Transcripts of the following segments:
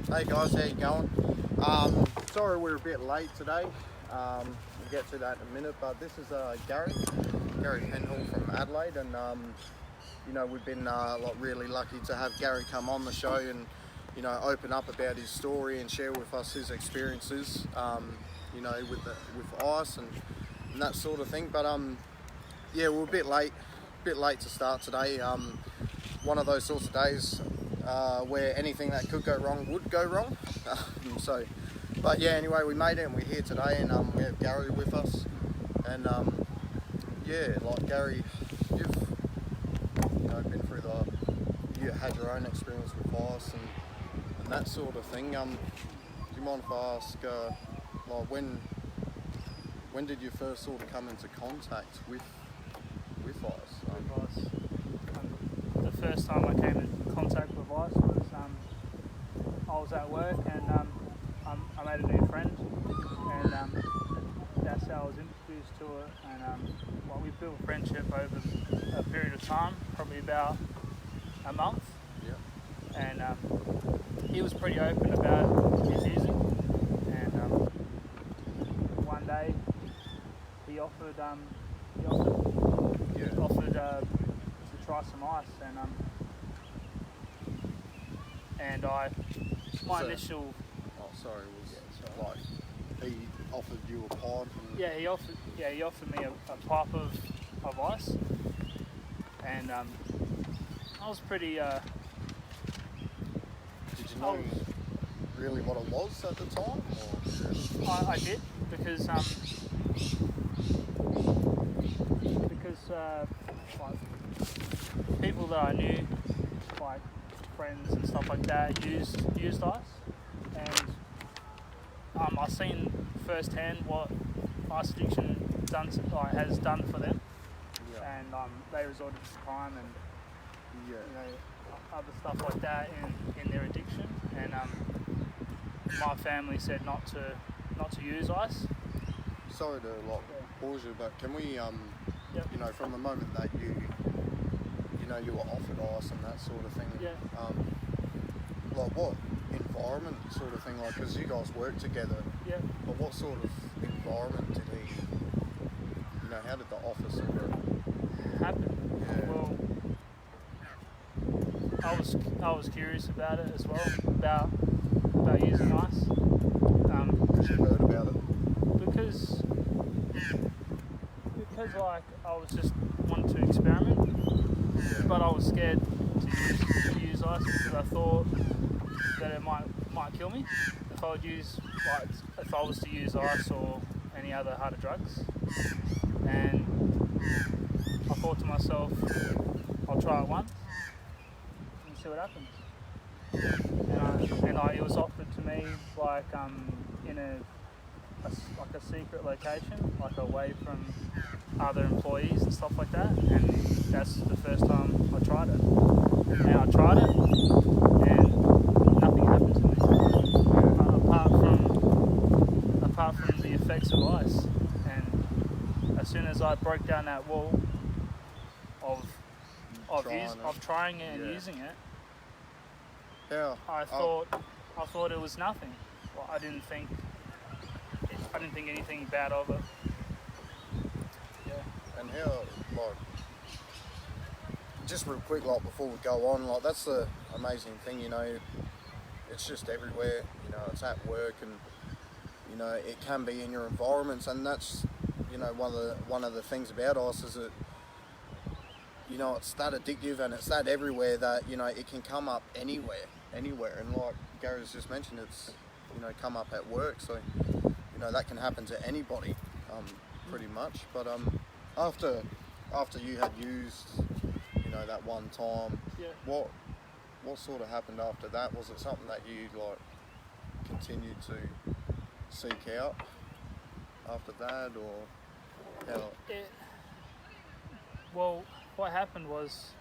Hey guys, how you going? Sorry we're a bit late today. We'll get to that in a minute, but this is Gary Penhall from Adelaide, and we've been really lucky to have Gary come on the show and open up about his story and share with us his experiences, with ice and that sort of thing. But we're a bit late to start today. One of those sorts of days where anything that could go wrong would go wrong. Anyway, we made it and we're here today, and we have Gary with us. And Gary, you've been through you had your own experience with ice and that sort of thing. Do you mind if I ask, when did you first sort of come into contact with ice? The first time I came in contact with ice was I was at work, and I made a new friend, and that's how I was introduced to it. And we built a friendship over a period of time, probably about a month. Yeah. And he was pretty open about his using, and one day he offered to try some ice, and He offered you a pipe? He offered me a pipe of ice, and I was pretty. Did you know really what it was at the time? Or? I did, because people that I knew, like friends and stuff like that, used ice, and I've seen firsthand what ice addiction has done for them. Yeah. And they resorted to crime and other stuff like that in their addiction. And my family said not to use ice. Sorry to pause you, but can we from the moment that you were offered ice and that sort of thing, what environment sort of thing, because you guys work together, but what sort of environment did how did the offer sort of happen? Yeah. Well, I was curious about it as well, about using ice. Because you heard about it? Because I was just wanting to experiment, but I was scared to use ice because I thought that it might kill me if I was to use ice or any other harder drugs. And I thought to myself, I'll try it once and see what happens. And it was offered to me in a secret location, away from other employees and stuff like that. And that's the first time I tried it. And I tried it, and nothing happened to me apart from the effects of ice. And as soon as I broke down that wall of trying it and using it, I thought it was nothing. Well, I didn't think anything bad of it. Yeah. And how, just real quick, before we go on, that's the amazing thing, it's just everywhere, it's at work, and, it can be in your environments, and that's, one of the things about ice is that, it's that addictive and it's that everywhere that, it can come up anywhere, and like Gary's just mentioned, it's, come up at work, so, that can happen to anybody, pretty much. But after you had used, that one time, what sort of happened after that? Was it something that you continued to seek out after that, or how? Well, what happened was,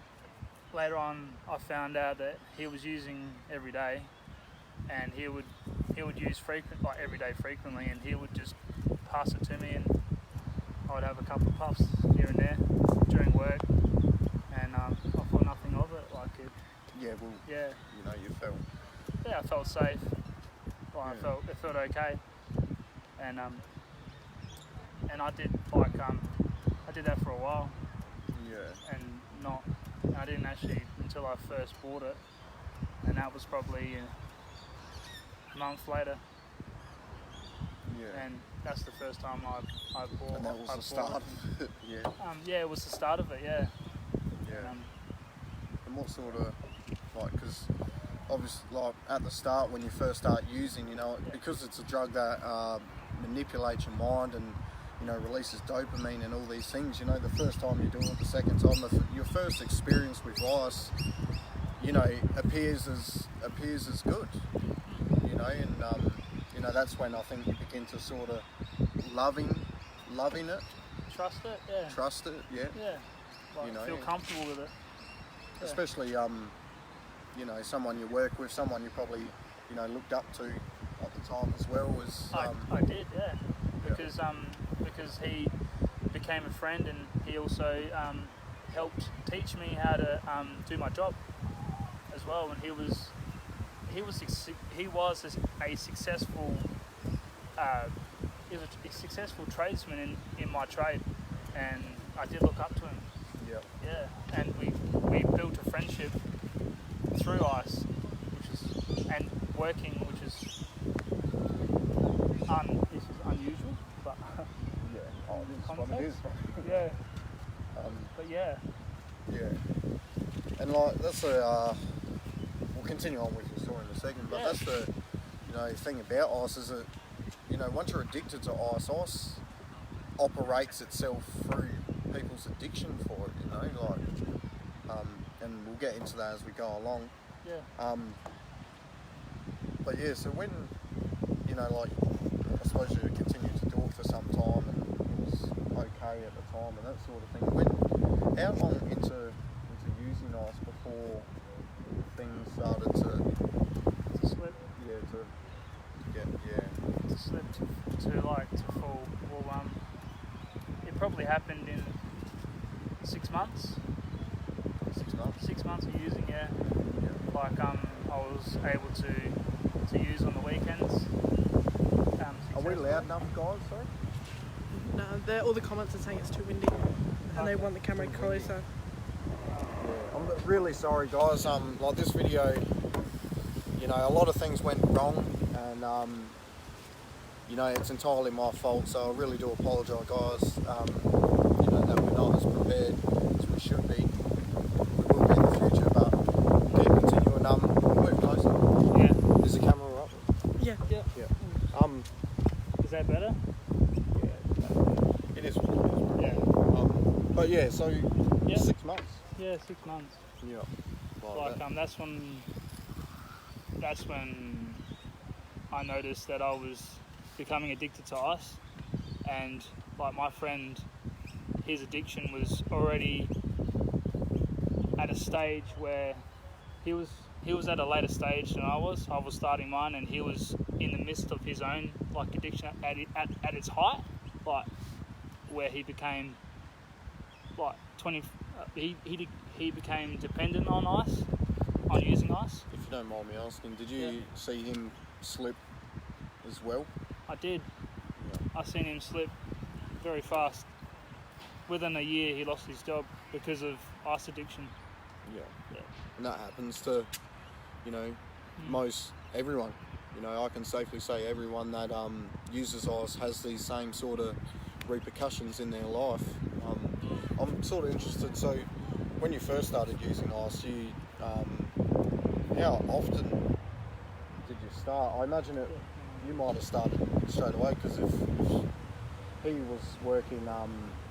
later on I found out that he was using every day, and he would use every day frequently, and he would just pass it to me, and I would have a couple of puffs here and there during work, and I thought nothing of it. You felt. I felt safe. Like it felt okay, and I did I did that for a while. Yeah. And I didn't actually until I first bought it, and that was probably a month later. Yeah. And that's the first time I bought. And that was the start of it. Yeah. Yeah, it was the start of it. Yeah. Yeah. And what sort of, like, because obviously, like at the start when you first start using, because it's a drug that manipulates your mind and releases dopamine and all these things. The first time you do it, the second time, your first experience with ice, appears as good. And that's when I think you begin to sort of loving it. Trust it. Yeah. Trust it. Yeah. Yeah. Like, feel comfortable with it. Yeah. Especially someone you work with, someone you probably looked up to at the time as well was. I did, yeah. Because he became a friend, and he also helped teach me how to do my job as well. And he was a successful tradesman in my trade, and I did look up to him. Yeah, and we built a friendship through ice, and working, which is unusual, but what it is. Yeah. But yeah. Yeah. And like that's we'll continue on with your story in a second, but that's the thing about ice is that once you're addicted to ice operates itself through people's addiction for it, and we'll get into that as we go along. Yeah. But yeah, so when I suppose you continued to do it for some time and it was okay at the time and that sort of thing. How long into using ice before things started to slip? Yeah, to slip to fall. Well, it probably happened in 6 months. 6 months. 6 months of using, yeah. Like I was able to use on the weekends. Are we loud enough, guys? Sorry. No, all the comments are saying it's too windy, and they want the camera closer. Yeah, I'm really sorry, guys. Like this video, a lot of things went wrong, and it's entirely my fault. So I really do apologise, guys. That we're not as prepared as we should be. We will be in the future, but keep continuing. Move closer. Yeah. Is the camera up? Yeah. Yeah. Is that better? Yeah. It is. Yeah. But yeah, so 6 months. Yeah, 6 months. Yeah. Like that's when I noticed that I was becoming addicted to ice, and like my friend, his addiction was already at a stage where he was at a later stage than I was. I was starting mine, and he was in the midst of his own like addiction at its height, like where he became like 20. He became dependent on ice, on using ice. If you don't mind me asking, did you see him slip as well? I did. Yeah. I seen him slip very fast. Within a year, he lost his job because of ice addiction. Yeah. And that happens to, most everyone. I can safely say everyone that uses ice has these same sort of repercussions in their life. I'm sort of interested. So, when you first started using ice, how often did you start? I imagine you might have started straight away, because if he was working,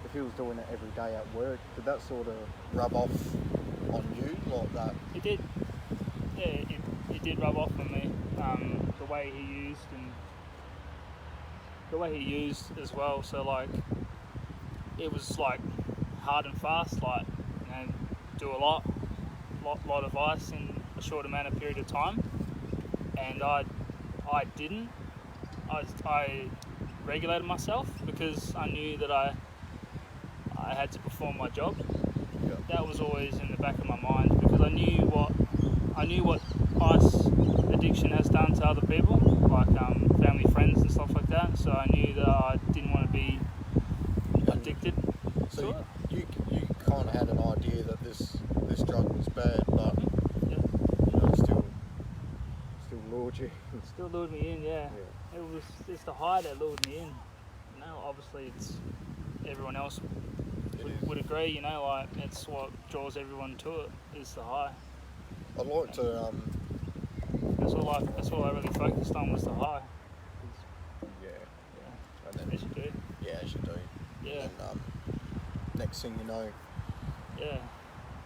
if he was doing it every day at work, did that sort of rub off on you like that? It did. Yeah, it did rub off on me. The way he used, and the way he used as well. So like, it was like hard and fast. Like, do a lot of ice in a short amount of period of time. And I didn't. I regulated myself because I knew that I had to perform my job. Yeah. That was always in the back of my mind, because I knew what ice addiction addiction has done to other people, like family, friends and stuff like that. So I knew that I didn't want to be addicted So to it. you kind of had an idea that this drug was bad, but Yeah. you know, still lured you. Still lured me in, yeah. It's the high that lured me in. You know, obviously it's everyone else would agree, you know, like it's what draws everyone to it is the high. I'd like to That's all I really focused on was the high. yeah, Yeah. and then, As you do. yeah, as you do. Yeah. And next thing you know, Yeah.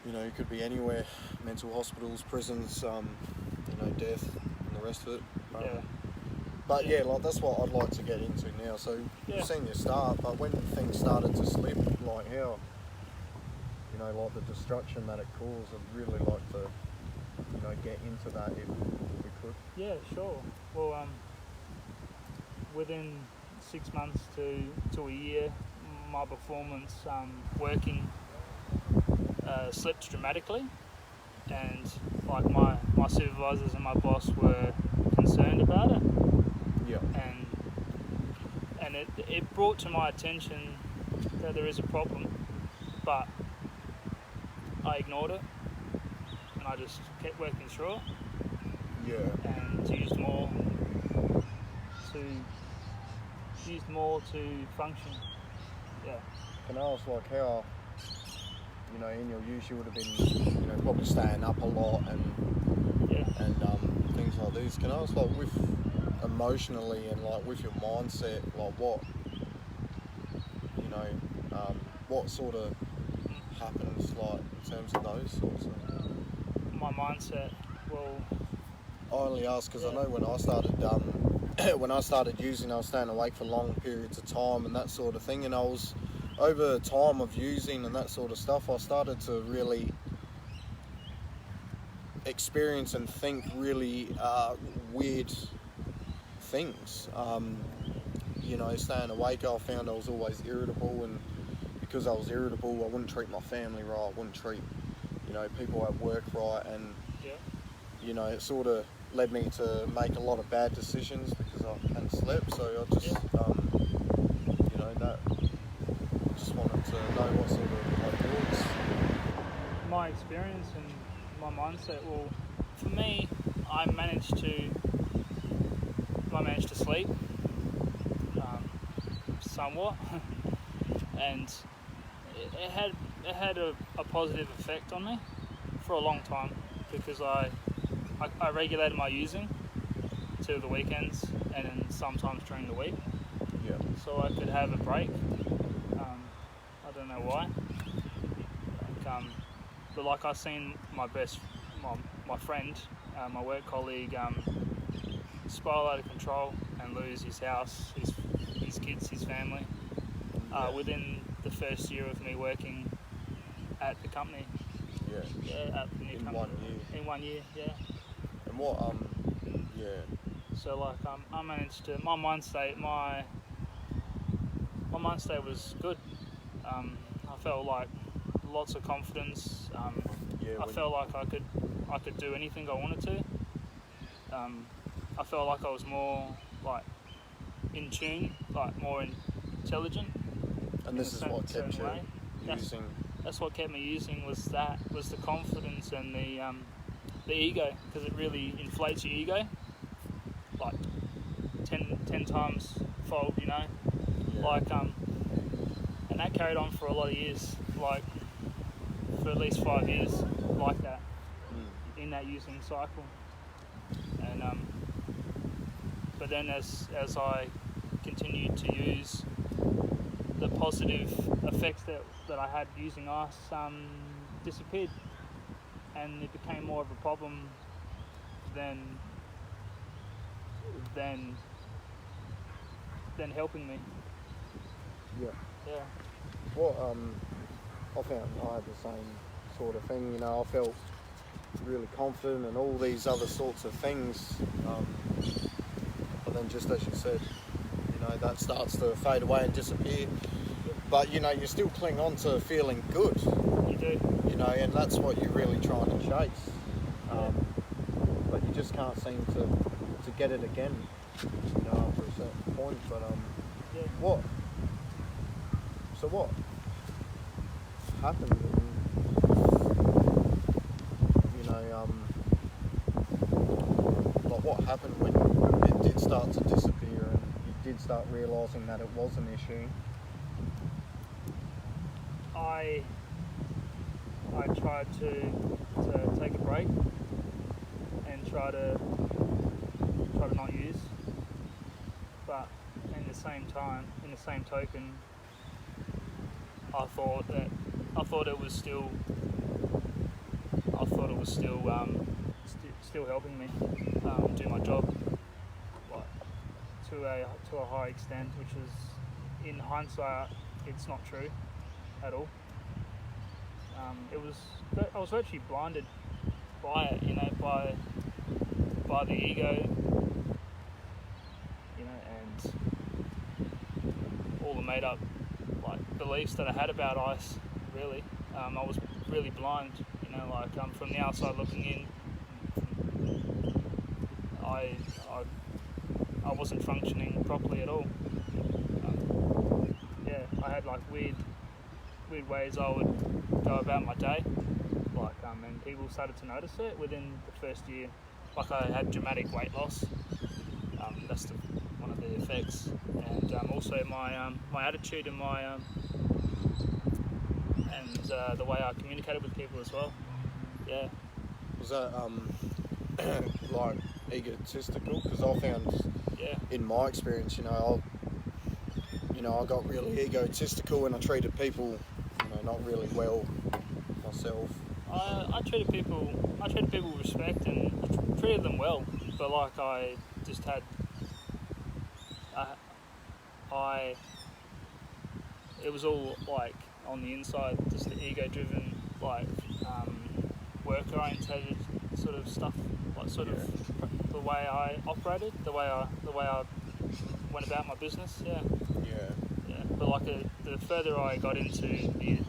you know, you could be anywhere, mental hospitals, prisons, you know, death and the rest of it. Yeah. But yeah, like that's what I'd like to get into now. So Yeah. you've seen your start, but when things started to slip, like how, you know, like the destruction that it caused, I'd really like to, you know, get into that if we could. Yeah, sure. Well, within 6 months to a year, my performance working slipped dramatically, and like my supervisors and my boss were concerned about it, Yeah. and it brought to my attention that there is a problem, but I ignored it and I just kept working through it Yeah. and used more to function. Yeah. Can I ask, like, how, you know, in your use you would have been, you know, probably staying up a lot and Yeah. things like this. Can I ask, like, with emotionally and like with your mindset, like what, you know, what sort of happens, like in terms of those sorts of? My mindset. Well, I only ask because I Yeah. know when I started when I started using, I was staying awake for long periods of time and that sort of thing, and I was over time of using and that sort of stuff, I started to really experience and think really weird things. You know, staying awake, I found I was always irritable, and because I was irritable, I wouldn't treat my family right, I wouldn't treat, you know, people at work right, and yeah. you know, it sort of led me to make a lot of bad decisions because I hadn't slept. So I just, you know, that I just wanted to know what sort of like thoughts. My experience and my mindset. Well, for me, I managed to sleep somewhat, and it had a positive effect on me for a long time because I regulated my using to the weekends and then sometimes during the week, Yeah. so I could have a break. I don't know why. But like I seen my friend, my work colleague, spiral out of control and lose his house, his kids, his family, within the first year of me working at the company. Yeah. Yeah, at the new In company. 1 year. In 1 year, yeah. And what, yeah. So like I managed to my mind state was good. I felt like lots of confidence. Yeah. I felt like I could do anything I wanted to. I felt like I was more like in tune, like more intelligent. And this is what kept you way. using. That's what kept me using was the confidence and the ego, because it really inflates your ego like 10 times fold, you know. Yeah. Like and that carried on for a lot of years, like for at least 5 years, like that, in that using cycle. And but then as I continued to use, the positive effects that I had using ice disappeared, and it became more of a problem than helping me. Yeah. Yeah. What I found I had the same sort of thing. You know, I felt really confident and all these other sorts of things. But then, just as you said, you know, that starts to fade away and disappear. But you know, you still cling on to feeling good. You do. You know, and that's what you're really trying to chase. But you just can't seem to get it again, you know, after a certain point. But Yeah. what? So what happened? You know, like what happened when it did start to disappear and you did start realising that it was an issue? I tried to take a break and try to not use, but in the same token, I thought it was still still helping me do my job, like to a high extent, which is, in hindsight, it's not true at all. I was actually blinded by it, you know, by the ego, you know, and all the made up like beliefs that I had about ice. Really, I was really blind, you know, like from the outside looking in, I wasn't functioning properly at all. Yeah, I had like weird ways I would go about my day, like and people started to notice it within the first year. Like I had dramatic weight loss. That's one of the effects, and also my attitude and the way I communicated with people as well. Yeah. Was that like egotistical? Because I found, in my experience, you know, I got really egotistical and I treated people, you know, not really well myself. I treated people with respect and treated them well, but like I just had it was all like on the inside, just the ego-driven, like work-orientated sort of stuff, like sort of the way I operated, the way I went about my business. Yeah. But like the further I got into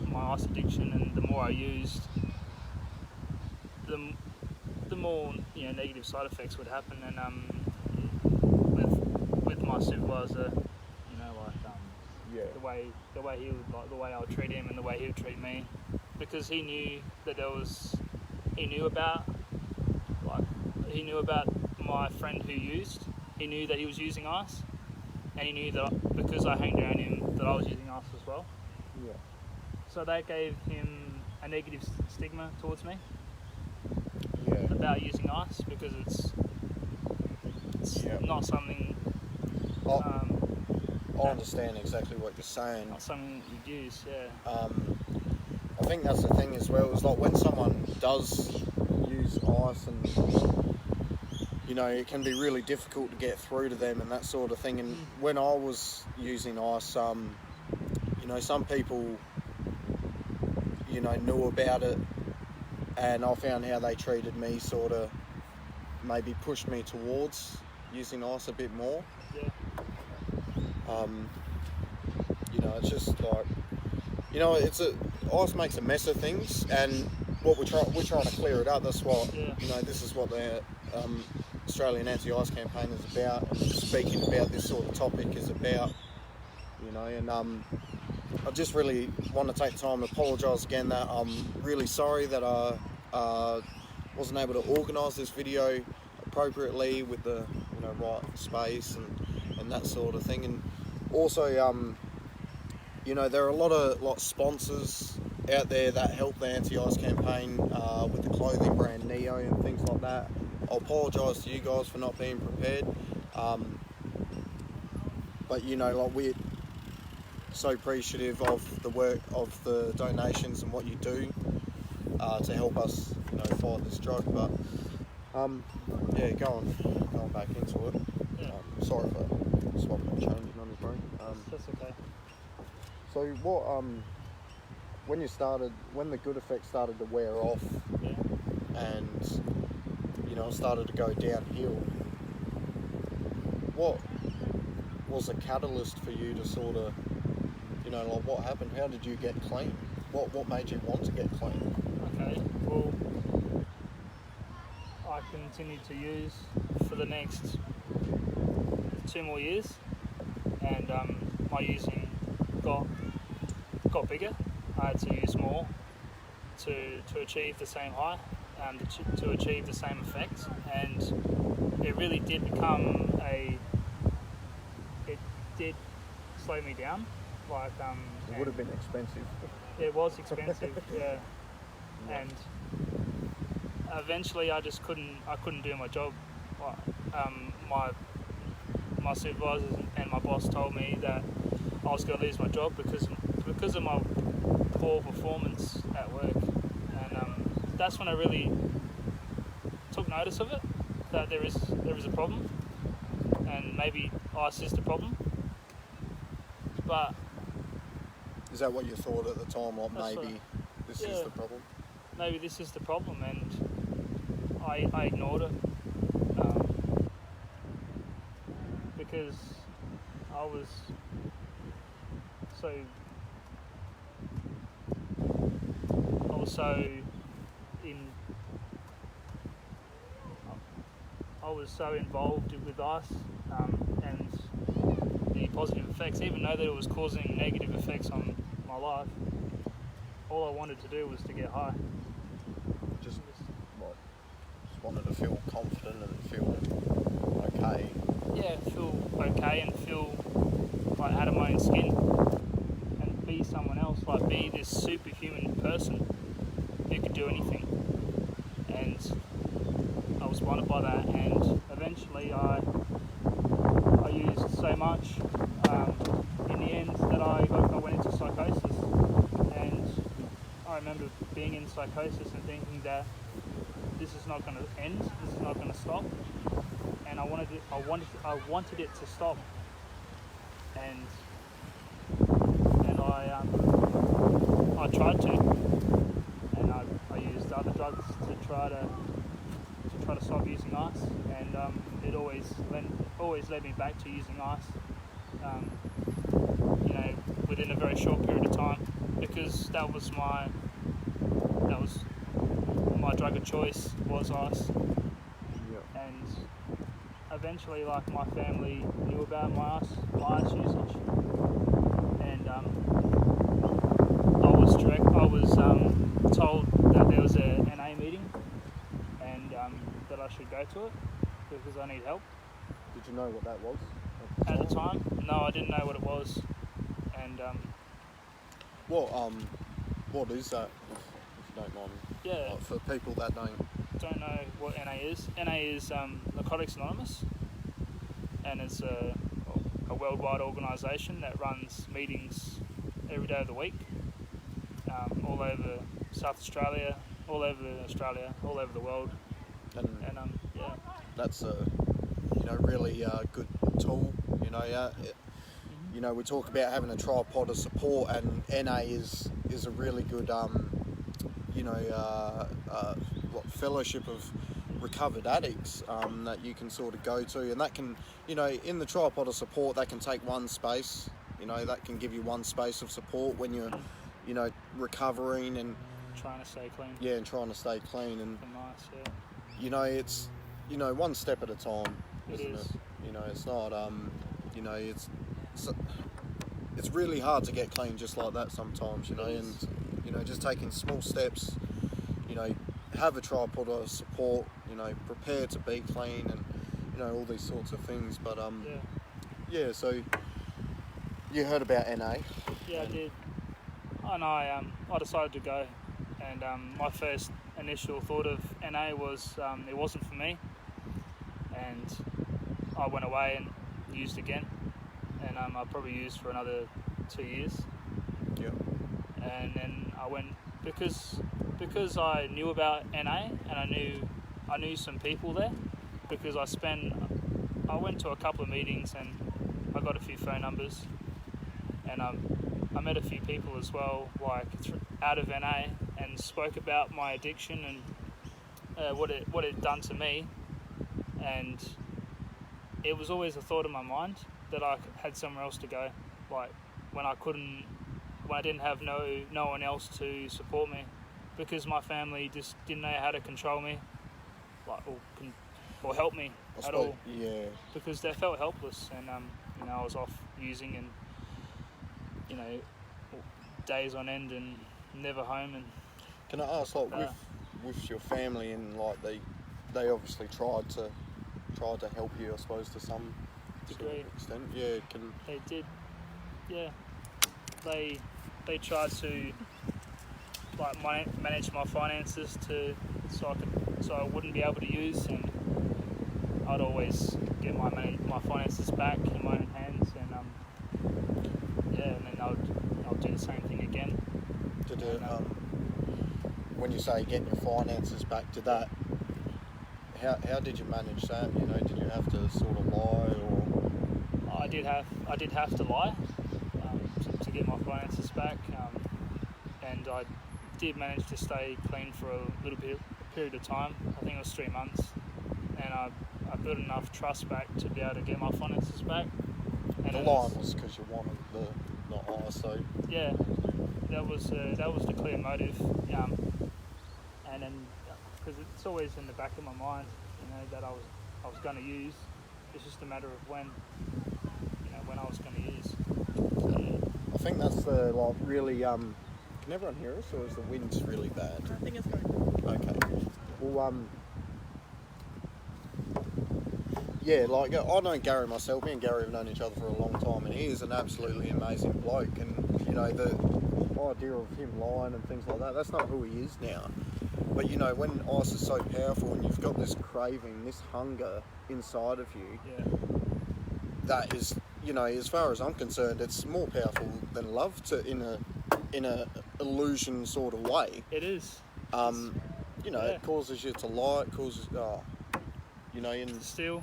my ice addiction and the more I used, the more, you know, negative side effects would happen. And with my supervisor, you know, like the way he would, like the way I would treat him and the way he would treat me, because he knew that he knew about my friend who used. He knew that he was using ice, and he knew that because I hanged around him that I was using ice as well. Yeah. So that gave him a negative stigma towards me. Yeah. About using ice, because it's not something. I understand exactly what you're saying. Not something you'd use. Yeah. I think that's the thing as well. Is like when someone does use ice, and you know, it can be really difficult to get through to them and that sort of thing. And when I was using ice, you know, some people, you know, knew about it, and I found how they treated me sort of maybe pushed me towards using ice a bit more. Yeah. You know, it's just like, you know, ice makes a mess of things, and what we're trying to clear it up. That's what, you know, this is what the Australian Anti-Ice Campaign is about, and speaking about this sort of topic is about, you know. And I just really want to take the time to apologise again that I'm really sorry that I wasn't able to organise this video appropriately with the, you know, right space and that sort of thing. And also, you know, there are a lot of sponsors out there that help the Anti-Ice Campaign with the clothing brand Neo and things like that. I'll apologise to you guys for not being prepared, but you know, like, we're so appreciative of the work, of the donations and what you do to help us, you know, fight this drug. But yeah, going back into it. Sorry for swapping and changing on you, bro. That's okay. So what, when the good effects started to wear off, and you know, it started to go downhill, what was a catalyst for you to sort of, you know, like, what happened? How did you get clean? What made you want to get clean? Okay. Well, I continued to use for the next 2 more years, and my using got bigger. I had to use more to achieve the same high, to achieve the same effects, and it really did it did slow me down. Like It would have been expensive. it was expensive, yeah, and eventually I couldn't do my job. My supervisors and my boss told me that I was going to lose my job because of my poor performance at work, and that's when I really took notice of it, that there is a problem, and maybe ice is the problem. But Is that what you thought at the time? Like That's maybe this yeah. is the problem? maybe this is the problem, and I ignored it because I was so involved with ice and the positive effects, even though that it was causing negative effects on my life. All I wanted to do was to get high. Just wanted to feel confident and feel okay. Yeah, feel okay and feel like out of my own skin and be someone else, like be this superhuman person who could do anything. And I was blinded by that, and eventually I used so much in the end that I went into psychosis. And I remember being in psychosis and thinking that this is not going to end, this is not going to stop, and I wanted it to stop, and I tried to, and I used other drugs to try to stop using ice, and it always led me back to using ice, within a very short period of time, because that was my drug of choice, was ice. Yep. And eventually, like, my family knew about my ice usage, and I was told that there was a NA meeting, and that I should go to it because I need help. Did you know what that was? At the time, no, I didn't know what it was, and what is that? If you don't mind. yeah, For people that don't know what NA is. NA is Narcotics Anonymous, and it's a worldwide organisation that runs meetings every day of the week, all over South Australia, all over the world, and yeah. that's a really good tool. We talk about having a tripod of support, and NA is a really good fellowship of recovered addicts that you can sort of go to, and that can, in the tripod of support, that can take one space. That can give you one space of support when you're recovering and trying to stay clean. Yeah, and trying to stay clean, and nice, yeah. It's one step at a time, isn't It is. it? It's not it's really hard to get clean just like that sometimes, and just taking small steps, have a tripod of support, prepare to be clean, and all these sorts of things. But so you heard about NA? Yeah, I did. And I decided to go, and my first initial thought of NA was it wasn't for me, and I went away and used again, and I probably used for another 2 years. Yeah. And then I went because I knew about NA, and I knew some people there, because I went to a couple of meetings and I got a few phone numbers, and I met a few people as well, like out of NA, and spoke about my addiction and what it had done to me. And it was always a thought in my mind that I had somewhere else to go, like when I didn't have no one else to support me, because my family just didn't know how to control me. like or help me at all, Yeah. because they felt helpless, and you know, I was off using, and you know, days on end and never home. And Can I ask, like, with your family, and like they obviously tried to help you, I suppose, to some sort degree, of extent. Yeah. they did, yeah. They tried to like manage my finances so I wouldn't be able to use, and I'd always get my finances back in my own hands, and and then I'll do the same thing again. Did it? When you say getting your finances back, did that? How did you manage that? You know, did you have to sort of lie, or? I did have to lie to get my finances back, and I did manage to stay clean for a period of time. I think it was 3 months, and I built enough trust back to be able to get my finances back. And The line was because you wanted the ISO. Yeah, that was the clear motive, and then because it's always in the back of my mind, you know, that I was going to use. It's just a matter of when I was going to use. So, I think that's the like really. Can everyone hear us, or is the wind really bad? I think it's going. Okay. Well, yeah, like I know Gary myself. Me and Gary have known each other for a long time, and he is an absolutely amazing bloke. And you know, the idea of him lying and things like that—that's not who he is now. But you know, when ice is so powerful, and you've got this craving, this hunger inside of you, yeah, that is, you know, as far as I'm concerned, it's more powerful than love in a illusion sort of way. it is. You know, yeah. It causes you to lie. It causes, you know, To steal.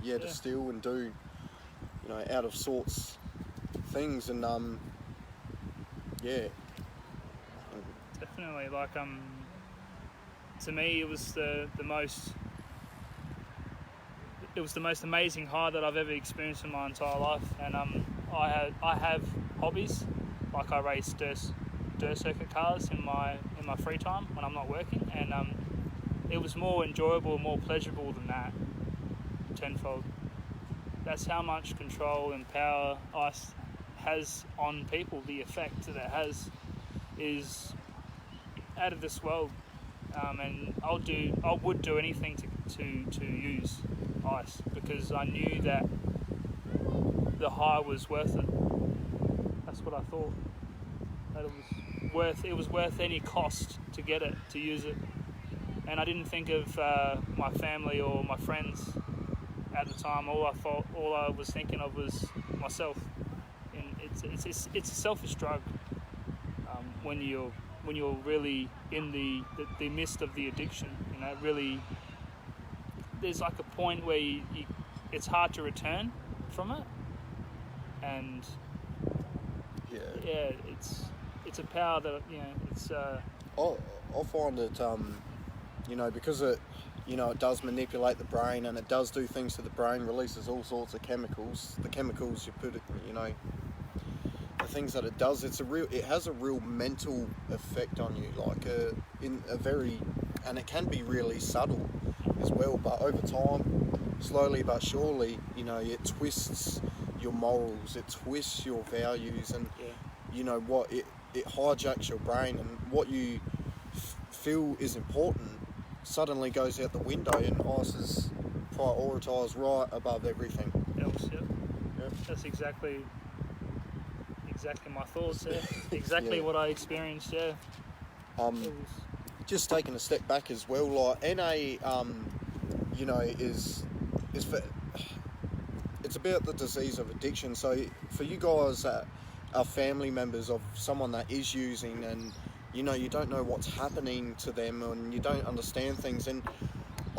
Yeah, to steal and do, you know, out of sorts things, and yeah. Definitely, like to me, it was the most amazing high that I've ever experienced in my entire life. And I have hobbies, like I race dirt circuit cars in my free time when I'm not working, and it was more enjoyable and more pleasurable than that, tenfold. That's how much control and power ice has on people. The effect that it has is out of this world, and I would do anything to use ice, because I knew that the high was worth it. That's what I thought. That it was worth any cost to get it, to use it. And I didn't think of my family or my friends at the time. All I was thinking of was myself. And it's a selfish drug when you're really in the midst of the addiction. You know, really, there's like a point where it's hard to return from it, and it's a power that, you know, it's. I find it, you know, because it does manipulate the brain, and it does do things to the brain, releases all sorts of chemicals. The chemicals you put it, you know, the things that it does, it has a real mental effect on you, like and it can be really subtle as well, but over time, slowly but surely, you know, it twists your morals, it twists your values, and you know what, it hijacks your brain, and what you feel is important suddenly goes out the window, and ice is prioritised right above everything else. Yep. That's exactly my thoughts. Yeah. Exactly what I experienced. Yeah. Just taking a step back as well, like NA, you know, is for, it's about the disease of addiction. So for you guys that are family members of someone that is using, and you know, you don't know what's happening to them, and you don't understand things, and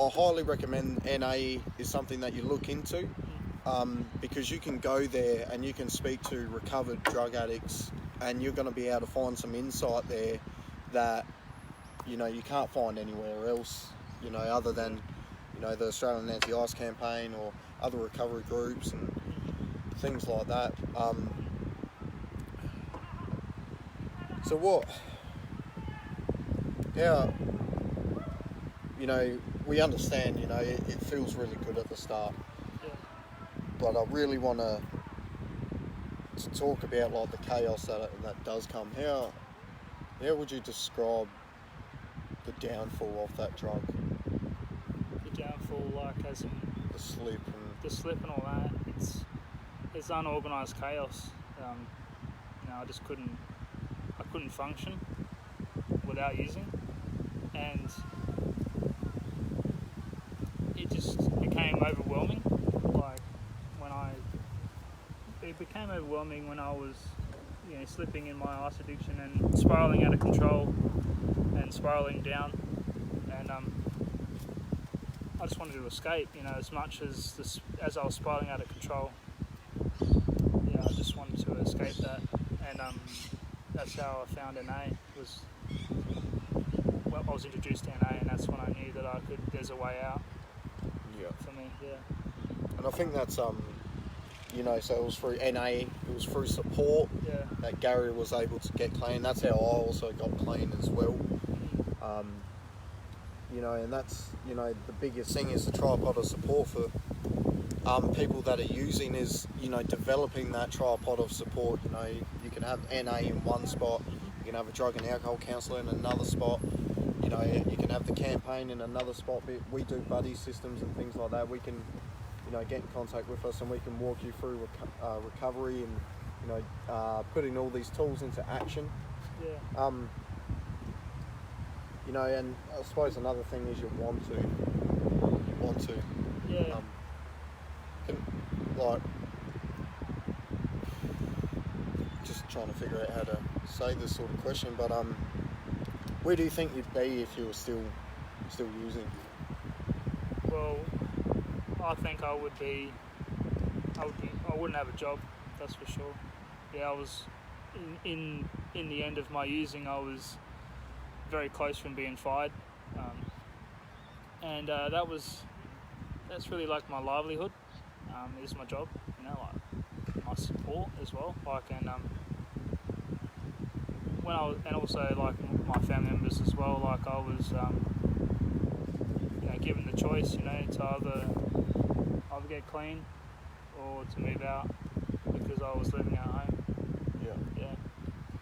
I highly recommend NA is something that you look into, because you can go there and you can speak to recovered drug addicts, and you're going to be able to find some insight there that, you know, you can't find anywhere else, you know, other than, you know, the Australian Anti-Ice campaign or other recovery groups and things like that. So how, you know, we understand, you know, it feels really good at the start. Yeah. But I really want to talk about like the chaos that does come. How would you describe the downfall of that drug? The downfall, like as in The slip and the slip and all that. It's unorganised chaos. I couldn't function without using, and it just became overwhelming. Like it became overwhelming when I was, slipping in my ice addiction and spiraling out of control and spiraling down, and I just wanted to escape. As much as I was spiraling out of control. I just wanted to escape that, and that's how I found NA. I was introduced to NA, and that's when I knew that there's a way out. Yeah. For me, yeah. And I think that's so it was through NA, it was through support that Gary was able to get clean. That's how I also got clean as well. And that's the biggest thing is the tripod of support for people that are using is developing that tripod of support. You can have NA in one spot, you can have a drug and alcohol counsellor in another spot, you can have the campaign in another spot. We do buddy systems and things like that. We can get in contact with us and we can walk you through recovery and putting all these tools into action. And I suppose another thing is you want to just trying to figure out how to say this sort of question, but where do you think you'd be if you were still using? Well, I think I wouldn't have a job, that's for sure. I was in the end of my using, I was very close from being fired, and that's really like my livelihood. It is my job, like my support as well. And and also like my family members as well. Like I was, given the choice, to either get clean or to move out because I was living at home. Yeah.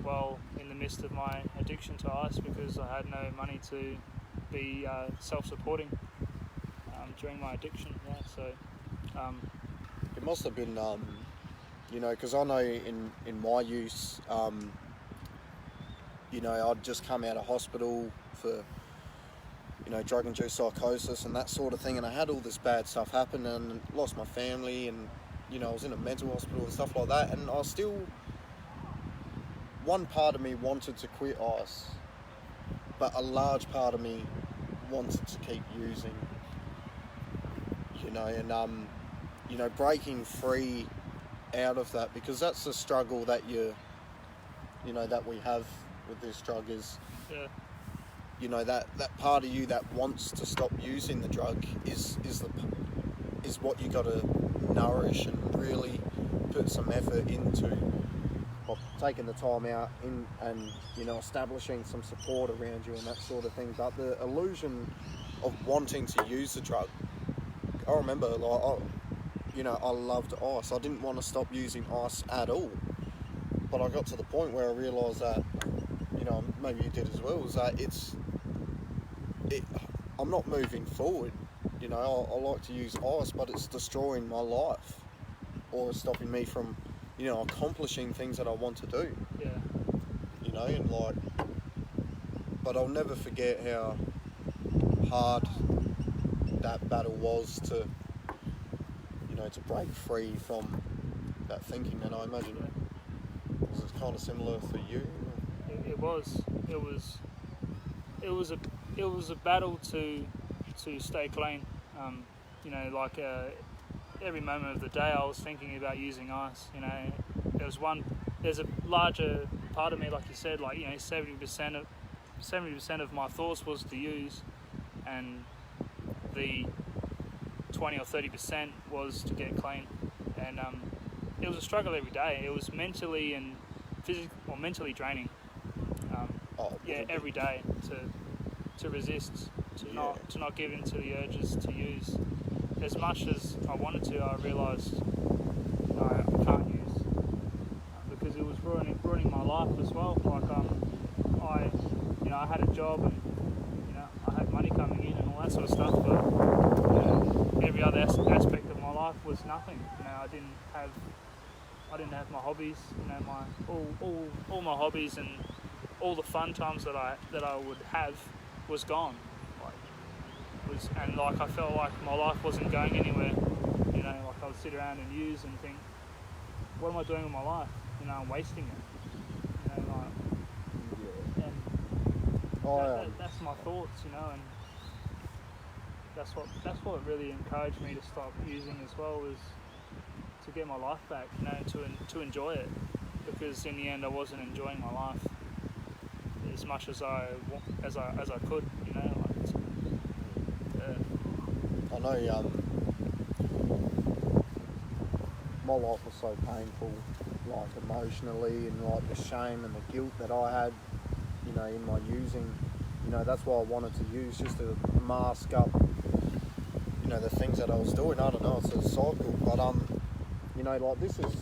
Well, in the midst of my addiction to ice, because I had no money to be self-supporting during my addiction. It must have been, because I know in my use, I'd just come out of hospital for, drug-induced psychosis and that sort of thing, and I had all this bad stuff happen and lost my family, and, I was in a mental hospital and stuff like that, and I still, one part of me wanted to quit ice, but a large part of me wanted to keep using, and breaking free out of that, because that's the struggle that that we have with this drug is, that part of you that wants to stop using the drug is what you got to nourish and really put some effort into. Taking the time out and establishing some support around you and that sort of thing. But the illusion of wanting to use the drug, I remember I loved ice. I didn't want to stop using ice at all, but I got to the point where I realised that maybe you did as well, is that I'm not moving forward. I like to use ice, but it's destroying my life or it's stopping me from accomplishing things that I want to do. But I'll never forget how hard that battle was to break free from that thinking, and I imagine it was kind of similar for you. It was a battle to stay clean. Every moment of the day I was thinking about using ice. There's a larger part of me, like you said, 70% of my thoughts was to use, and the 20 or 30% was to get clean. And it was a struggle every day. It was mentally and mentally draining. Every day to resist, to not give in to the urges to use. As much as I wanted to, I realised I can't use because it was ruining my life as well. Like I had a job and I had money coming in and all that sort of stuff, but every other aspect of my life was nothing. I didn't have my hobbies. My all my hobbies and all the fun times that I would have was gone. I felt like my life wasn't going anywhere. I would sit around and use and think, what am I doing with my life? I'm wasting it. That's my thoughts. And that's what really encouraged me to stop using as well, was to get my life back. To enjoy it, because in the end I wasn't enjoying my life as much as I could. I know my life was so painful, like emotionally, and like the shame and the guilt that I had, in my using. That's why I wanted to use, just to mask up, the things that I was doing. I don't know, it's a cycle, but like this is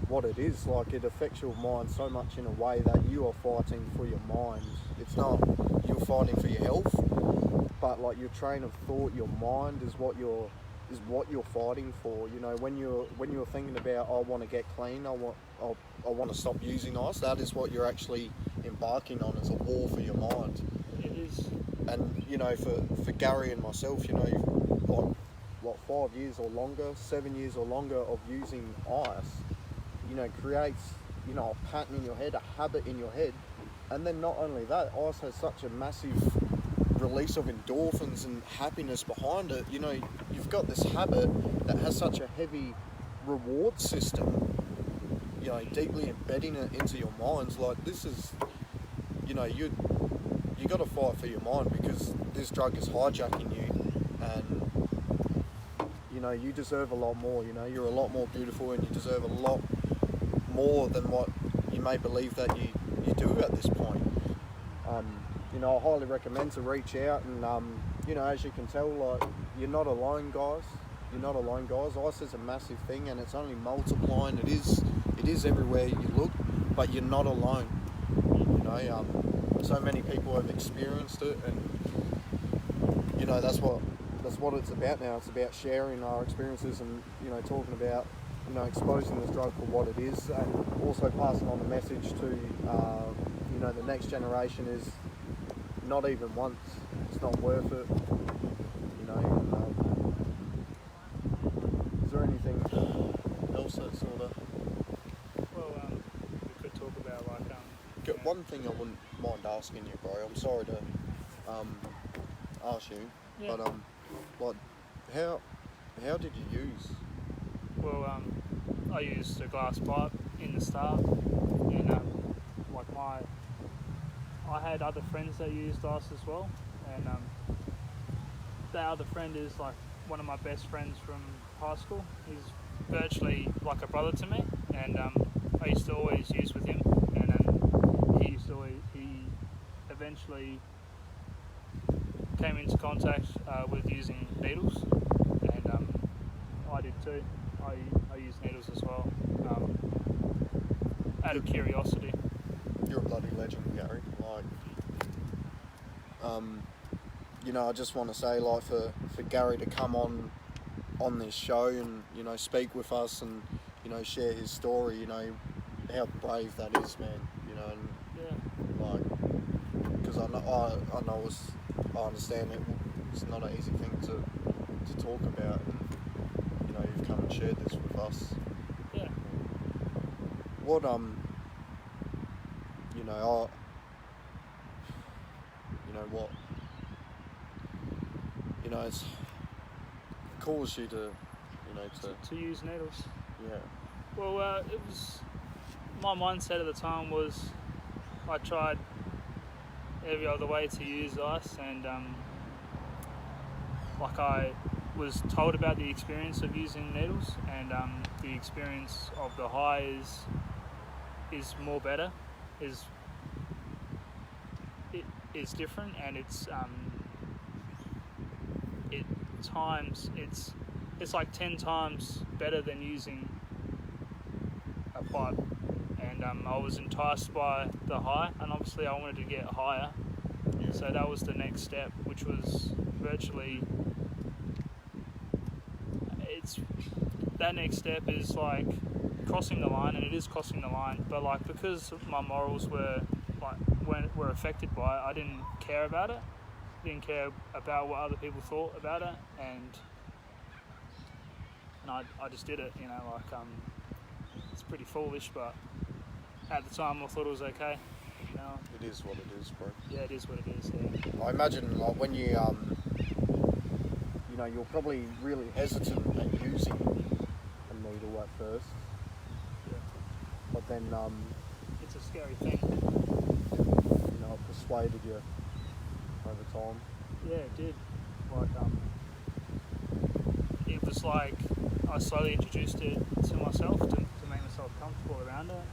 what it is. Like, it affects your mind so much in a way that you are fighting for your mind. It's not you're fighting for your health, but like your train of thought, your mind is what you're fighting for. When you're thinking about, I want to get clean, I want to stop using ice, that is what you're actually embarking on, is a war for your mind. It is. And for Gary and myself, like 5 years or longer, 7 years or longer of using ice, creates a pattern in your head, a habit in your head. And then not only that, ice has such a massive release of endorphins and happiness behind it. You've got this habit that has such a heavy reward system, deeply embedding it into your minds. Like, this is, you got to fight for your mind, because this drug is hijacking you, and you deserve a lot more. You're a lot more beautiful, and you deserve a lot more than what you may believe that you do at this point. I highly recommend to reach out, and as you can tell, like, you're not alone, guys. You're not alone, guys. Ice is a massive thing, and it's only multiplying. It is everywhere you look, but you're not alone. So many people have experienced it, and that's what it's about now. It's about sharing our experiences and talking about exposing this drug for what it is, and also passing on the message to the next generation is not even once. It's not worth it. Is there anything else that sort of? Well, we could talk about one thing I wouldn't mind asking you, bro. I'm sorry to ask you, yeah. but like, how did you use? Well, I used a glass pipe in the start, and I had other friends that used ice as well, and that other friend is like one of my best friends from high school. He's virtually like a brother to me, and I used to always use with him, and he eventually came into contact with using needles, and I did too. I use needles as well, out of curiosity. You're a bloody legend, Gary. Like, I just want to say, like, for Gary to come on this show and speak with us and share his story, how brave that is, man. And yeah, like, because I understand it's not an easy thing to talk about, and you've come and shared this with us. Yeah. What it's caused you to use needles. Yeah. Well, it was my mindset at the time was I tried every other way to use ice, and I was told about the experience of using needles, and the experience of the high is more better. is different, and it's like 10 times better than using a pipe. And I was enticed by the high, and obviously I wanted to get higher. Yeah. So that was the next step, which was virtually. That next step is like crossing the line, and it is crossing the line. But like, because my morals were affected by it, I didn't care about it. Didn't care about what other people thought about it, and I just did it. You know, like it's pretty foolish, but at the time I thought it was okay. You know, It is what it is, bro. yeah, it is what it is. Yeah. I imagine like when you you're probably really hesitant at using a needle at first, Yeah. but then It's a scary thing. it persuaded you over time. Yeah, it did. Like it was like I slowly introduced it to myself to make myself comfortable around it,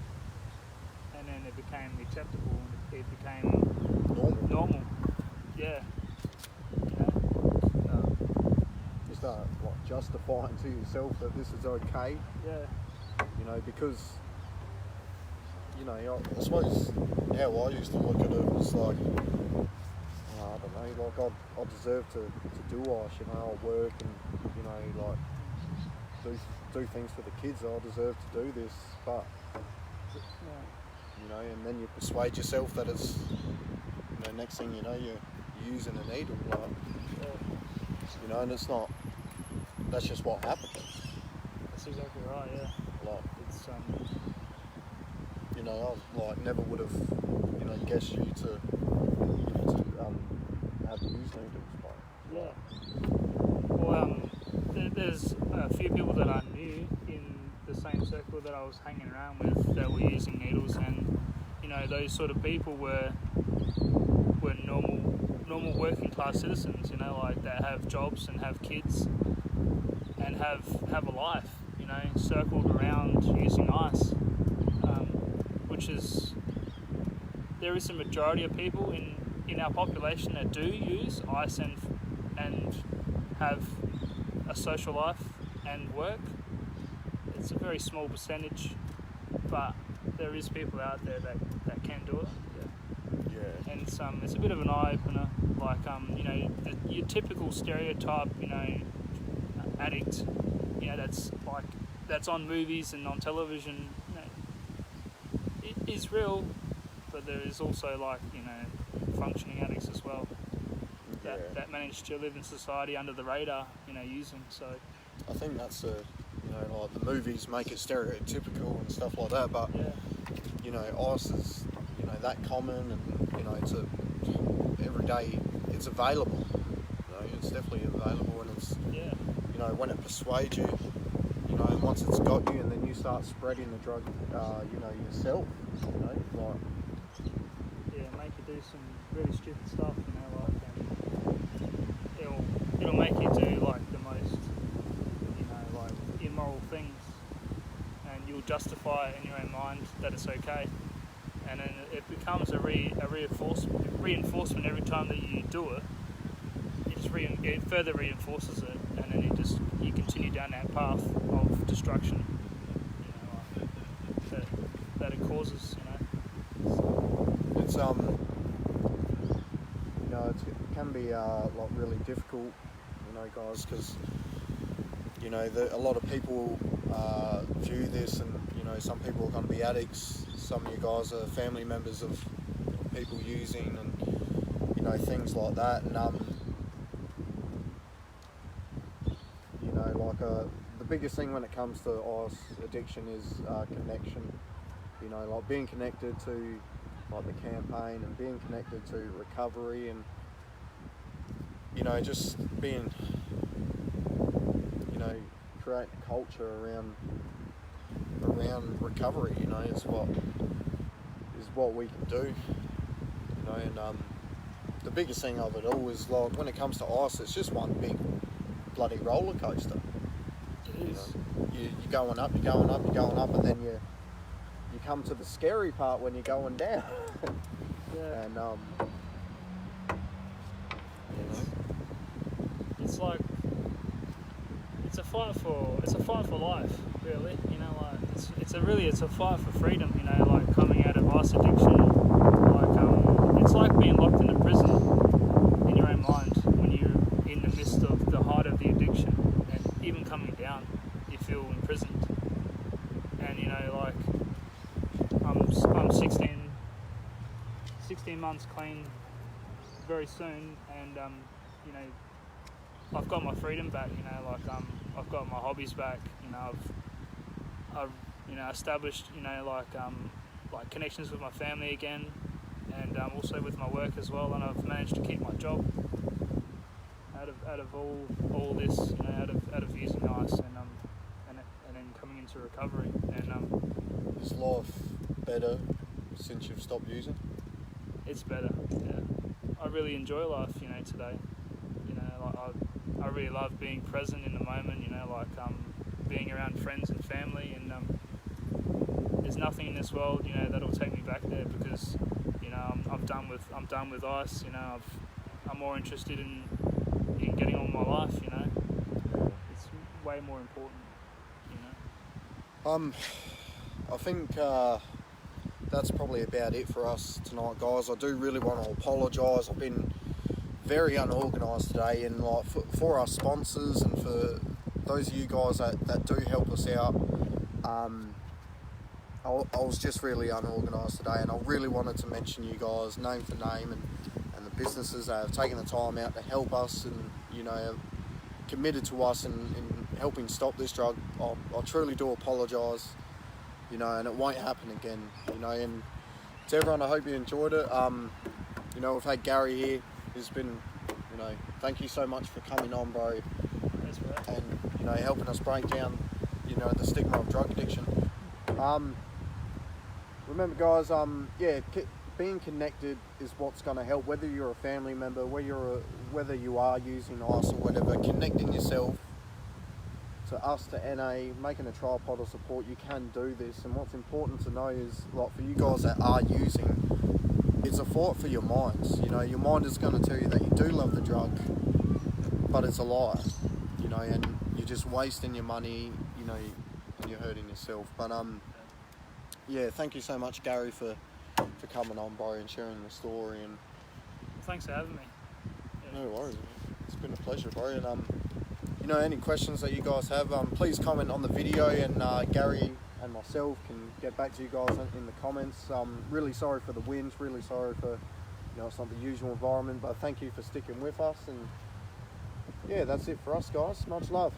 and then it became acceptable. And it became normal. Yeah. You know. You start like justifying to yourself that this is okay. Yeah. Because I suppose how I used to look at it was like, I don't know, like I deserve to do ice, I'll work and like do things for the kids. I deserve to do this, but and then you persuade yourself that it's next thing you know you're using a needle, like, and it's not. That's just what happens. That's exactly right. Yeah. Like It's I like never would have guessed you to have used needles, but yeah. Well, there's a few people that I knew in the same circle that I was hanging around with that were using needles, and those sort of people were normal working class citizens, like that have jobs and have kids and have a life, circled around using ice, which is, there is a majority of people in our population that do use ice and have a social life and work. It's a very small percentage, but there is people out there that can do it. yeah. And it's a bit of an eye opener. Like your typical stereotype, addict, that's on movies and on television. It is real, but there is also functioning addicts as well that manage to live in society under the radar, using. So I think that's like the movies make it stereotypical and stuff like that, but ice is that common, and it's every day it's available. It's definitely available, and it's when it persuades you, and once it's got you, and then you start spreading the drug, yourself, like make you do some really stupid stuff, it'll make you do the most, immoral things, and you'll justify it in your own mind that it's okay, and then it becomes a reinforcement every time that you do it. It further reinforces it, and then you continue down that path of destruction, that it causes, It's it can be like really difficult, guys, because a lot of people view this, and some people are going to be addicts. Some of you guys are family members of people using, and things like that, and the biggest thing when it comes to ice addiction is connection. Like being connected to the campaign, and being connected to recovery, and just being creating a culture around recovery, is what we can do, and the biggest thing of it all is when it comes to ice, it's just one big bloody roller coaster. It is. You're going up, you're going up, you're going up, and then you come to the scary part when you're going down. Yeah. And it's like it's a fight for life, really. You know, like it's a fight for freedom. You know, like coming out of ice addiction, like it's like being locked in a prison in your own mind when you're in the midst of the height of the addiction, and even coming down, you feel imprisoned. And you know, like I'm 16 months clean very soon, and you know, I've got my freedom back. You know, like I've got my hobbies back. You know, I've you know established like connections with my family again, and also with my work as well. And I've managed to keep my job out of all this. You know, out of using ice and then coming into recovery. And Is life better since you've stopped using? it's better. Yeah, I really enjoy life. You know, today. You know, like I really love being present in the moment. You know, like being around friends and family, and there's nothing in this world, you know, that'll take me back there, because you know I'm done with ice. You know, I'm more interested in getting on with my life. You know, it's way more important. You know. I think that's probably about it for us tonight, guys. I do really want to apologise. I've been very unorganised today, and like for our sponsors and for those of you guys that do help us out, I was just really unorganised today, and I really wanted to mention you guys name for name, and the businesses that have taken the time out to help us and, you know, committed to us in helping stop this drug. I truly do apologise, you know, and it won't happen again, you know. And to everyone, I hope you enjoyed it. You know, we've had Gary here, who's been, you know, thank you so much for coming on, bro. That's right. And, you know, helping us break down, you know, the stigma of drug addiction. Remember, guys, being connected is what's going to help. Whether you're a family member, whether you are using ice or whatever, connecting yourself to us, to NA, making a tripod of support, you can do this. And what's important to know is, like, for you guys that are using, it's a fight for your minds. You know, your mind is going to tell you that you do love the drug, but it's a lie, you know, and you're just wasting your money, you know, and you're hurting yourself. But yeah, thank you so much, Gary, for coming on, bro, and sharing the story. And Thanks for having me. Yeah. no worries, man. It's been a pleasure, bro. And you know, any questions that you guys have, please comment on the video, and Gary and myself can get back to you guys in the comments. Really sorry for the winds, really sorry for, you know, it's not the usual environment, but thank you for sticking with us. And yeah, that's it for us, guys. Much love.